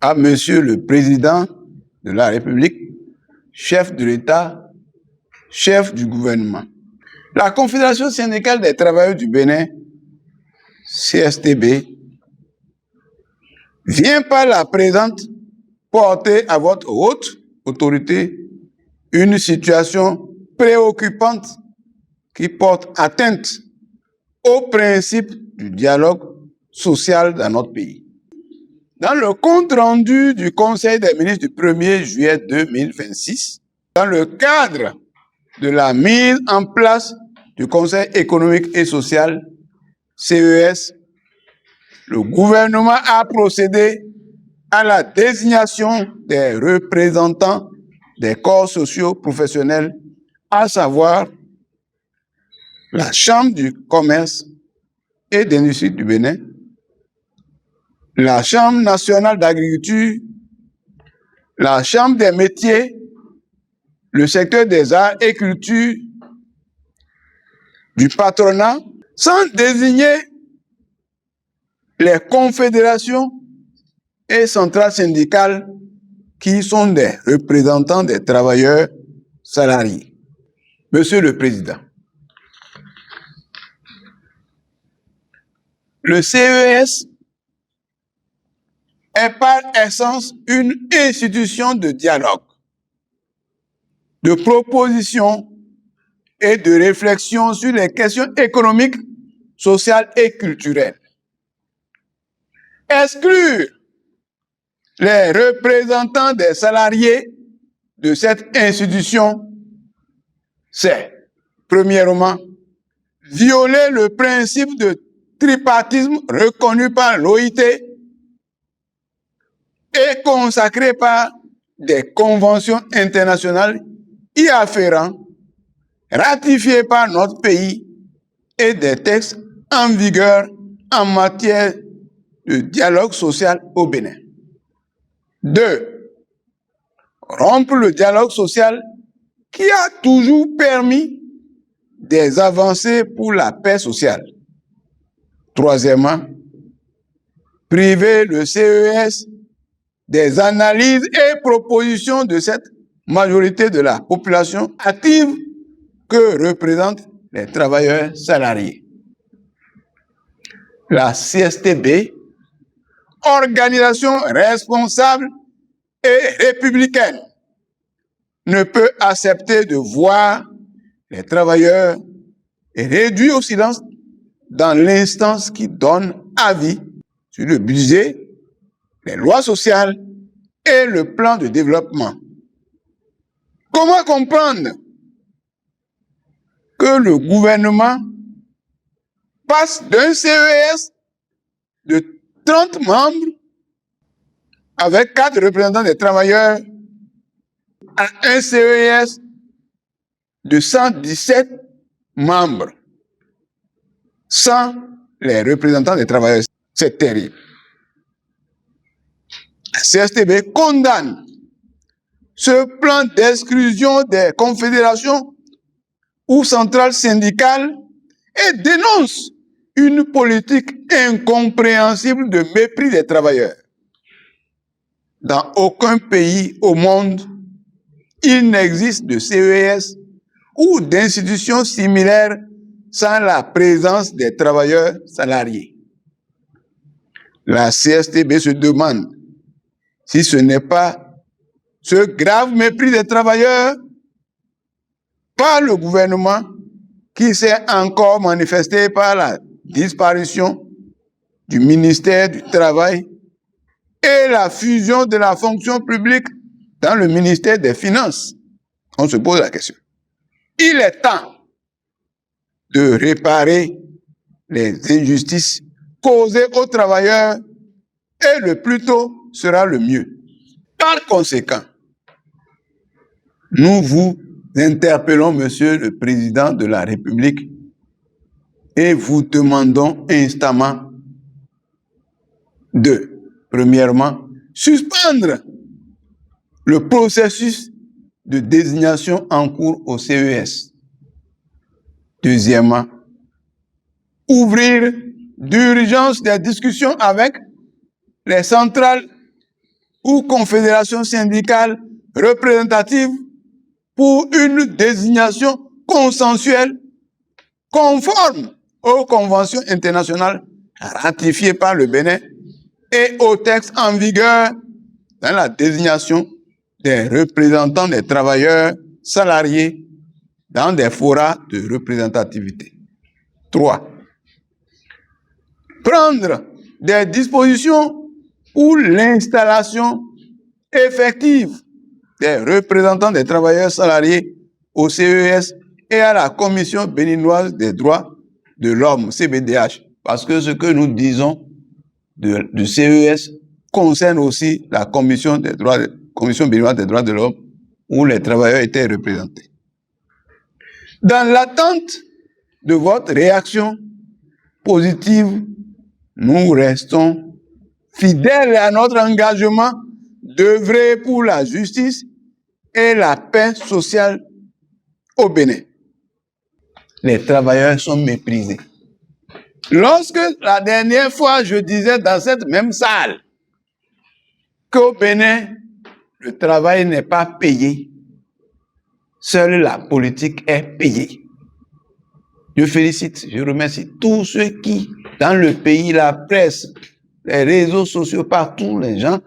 à Monsieur le Président de la République, chef de l'État, chef du gouvernement. La Confédération syndicale des travailleurs du Bénin, CSTB, vient par la présente porter à votre haute autorité une situation préoccupante qui porte atteinte au principe du dialogue social dans notre pays. Dans le compte rendu du Conseil des ministres du 1er juillet 2026, dans le cadre de la mise en place du Conseil économique et social, CES, le gouvernement a procédé à la désignation des représentants des corps sociaux professionnels, à savoir la Chambre du commerce et d'industrie du Bénin, la Chambre nationale d'agriculture, la Chambre des métiers, le secteur des arts et culture, du patronat, sans désigner les confédérations et centrales syndicales qui sont des représentants des travailleurs salariés. Monsieur le Président, le CES est par essence une institution de dialogue, de proposition et de réflexion sur les questions économiques, sociales et culturelles. Exclure les représentants des salariés de cette institution, c'est, premièrement, violer le principe de tripartisme reconnu par l'OIT et consacré par des conventions internationales y afférentes, ratifiées par notre pays et des textes en vigueur en matière de dialogue social au Bénin. 2. Rompre le dialogue social qui a toujours permis des avancées pour la paix sociale. Troisièmement, priver le CES des analyses et propositions de cette majorité de la population active que représentent les travailleurs salariés. La CSTB, organisation responsable et républicaine, ne peut accepter de voir les travailleurs réduits au silence dans l'instance qui donne avis sur le budget, les lois sociales et le plan de développement. Comment comprendre que le gouvernement passe d'un CES de 30 membres avec 4 représentants des travailleurs à un CES de 117 membres sans les représentants des travailleurs? C'est terrible. La CSTB condamne ce plan d'exclusion des confédérations ou centrales syndicales et dénonce une politique incompréhensible de mépris des travailleurs. Dans aucun pays au monde, il n'existe de CES ou d'institutions similaires sans la présence des travailleurs salariés. La CSTB se demande si ce n'est pas ce grave mépris des travailleurs par le gouvernement qui s'est encore manifesté par la disparition du ministère du Travail et la fusion de la fonction publique dans le ministère des Finances. On se pose la question. Il est temps de réparer les injustices causées aux travailleurs et le plus tôt sera le mieux. Par conséquent, nous vous interpellons, Monsieur le Président de la République, et vous demandons instamment de, premièrement, suspendre le processus de désignation en cours au CES. Deuxièmement, ouvrir d'urgence des discussions avec les centrales ou confédération syndicale représentative pour une désignation consensuelle conforme aux conventions internationales ratifiées par le Bénin et aux textes en vigueur dans la désignation des représentants des travailleurs salariés dans des forats de représentativité. 3. Prendre des dispositions pour l'installation effective des représentants des travailleurs salariés au CES et à la Commission béninoise des droits de l'homme, CBDH. Parce que ce que nous disons du CES concerne aussi la Commission béninoise des droits de l'homme où les travailleurs étaient représentés. Dans l'attente de votre réaction positive, nous restons fidèles à notre engagement d'œuvrer pour la justice et la paix sociale au Bénin. Les travailleurs sont méprisés. Lorsque la dernière fois je disais dans cette même salle qu'au Bénin, le travail n'est pas payé, seule la politique est payée. Je félicite, je remercie tous ceux qui, dans le pays, la presse, les réseaux sociaux, partout, les gens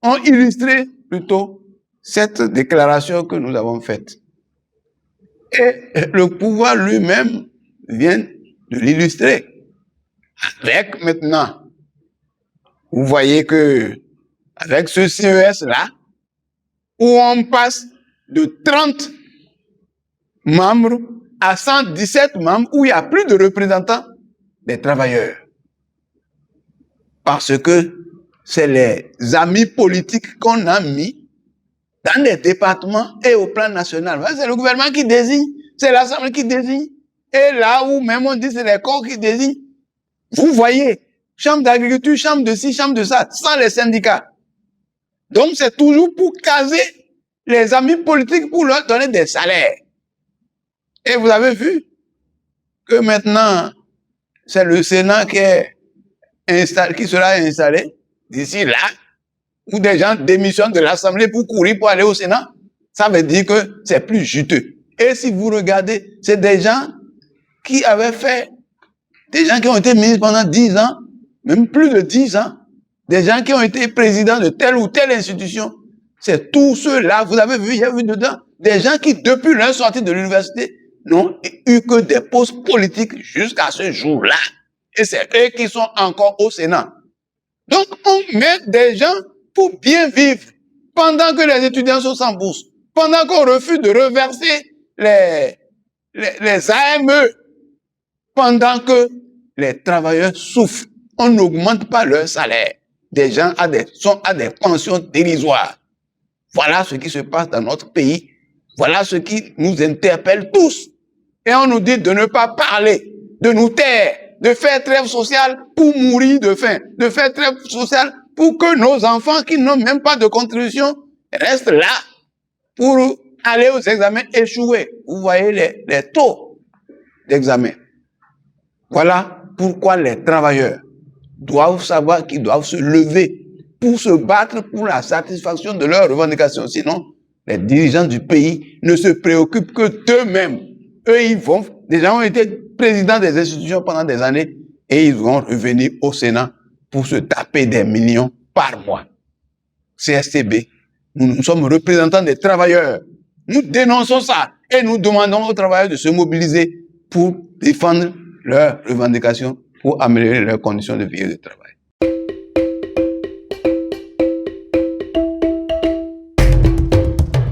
ont illustré plutôt cette déclaration que nous avons faite. Et le pouvoir lui-même vient de l'illustrer. Avec maintenant, vous voyez que avec ce CES-là, où on passe de 30 membres à 117 membres, où il n'y a plus de représentants des travailleurs. Parce que c'est les amis politiques qu'on a mis dans les départements et au plan national. C'est le gouvernement qui désigne, c'est l'Assemblée qui désigne. Et là où même on dit c'est les corps qui désignent, vous voyez, chambre d'agriculture, chambre de ci, chambre de ça, sans les syndicats. Donc c'est toujours pour caser les amis politiques pour leur donner des salaires. Et vous avez vu que maintenant, c'est le Sénat qui sera installé d'ici là, où des gens démissionnent de l'Assemblée pour courir pour aller au Sénat. Ça veut dire que c'est plus juteux. Et si vous regardez, c'est des gens qui avaient fait, des gens qui ont été ministres pendant 10 ans, même plus de 10 ans, des gens qui ont été présidents de telle ou telle institution. C'est tous ceux-là, vous avez vu, il y a vu dedans, des gens qui, depuis leur sortie de l'université, n'ont eu que des postes politiques jusqu'à ce jour-là. Et c'est eux qui sont encore au Sénat. Donc, on met des gens pour bien vivre, pendant que les étudiants sont sans bourse, pendant qu'on refuse de reverser les AME, pendant que les travailleurs souffrent. On n'augmente pas leur salaire. Des gens sont à des pensions dérisoires. Voilà ce qui se passe dans notre pays. Voilà ce qui nous interpelle tous. Et on nous dit de ne pas parler, de nous taire, de faire trêve sociale pour mourir de faim, de faire trêve sociale pour que nos enfants qui n'ont même pas de contribution restent là pour aller aux examens échoués. Vous voyez les taux d'examen. Voilà pourquoi les travailleurs doivent savoir qu'ils doivent se lever pour se battre pour la satisfaction de leurs revendications. Sinon, les dirigeants du pays ne se préoccupent que d'eux-mêmes. Eux, ils vont, déjà ont été présidents des institutions pendant des années et ils vont revenir au Sénat pour se taper des millions par mois. CSTB, nous sommes représentants des travailleurs. Nous dénonçons ça et nous demandons aux travailleurs de se mobiliser pour défendre leurs revendications, pour améliorer leurs conditions de vie et de travail.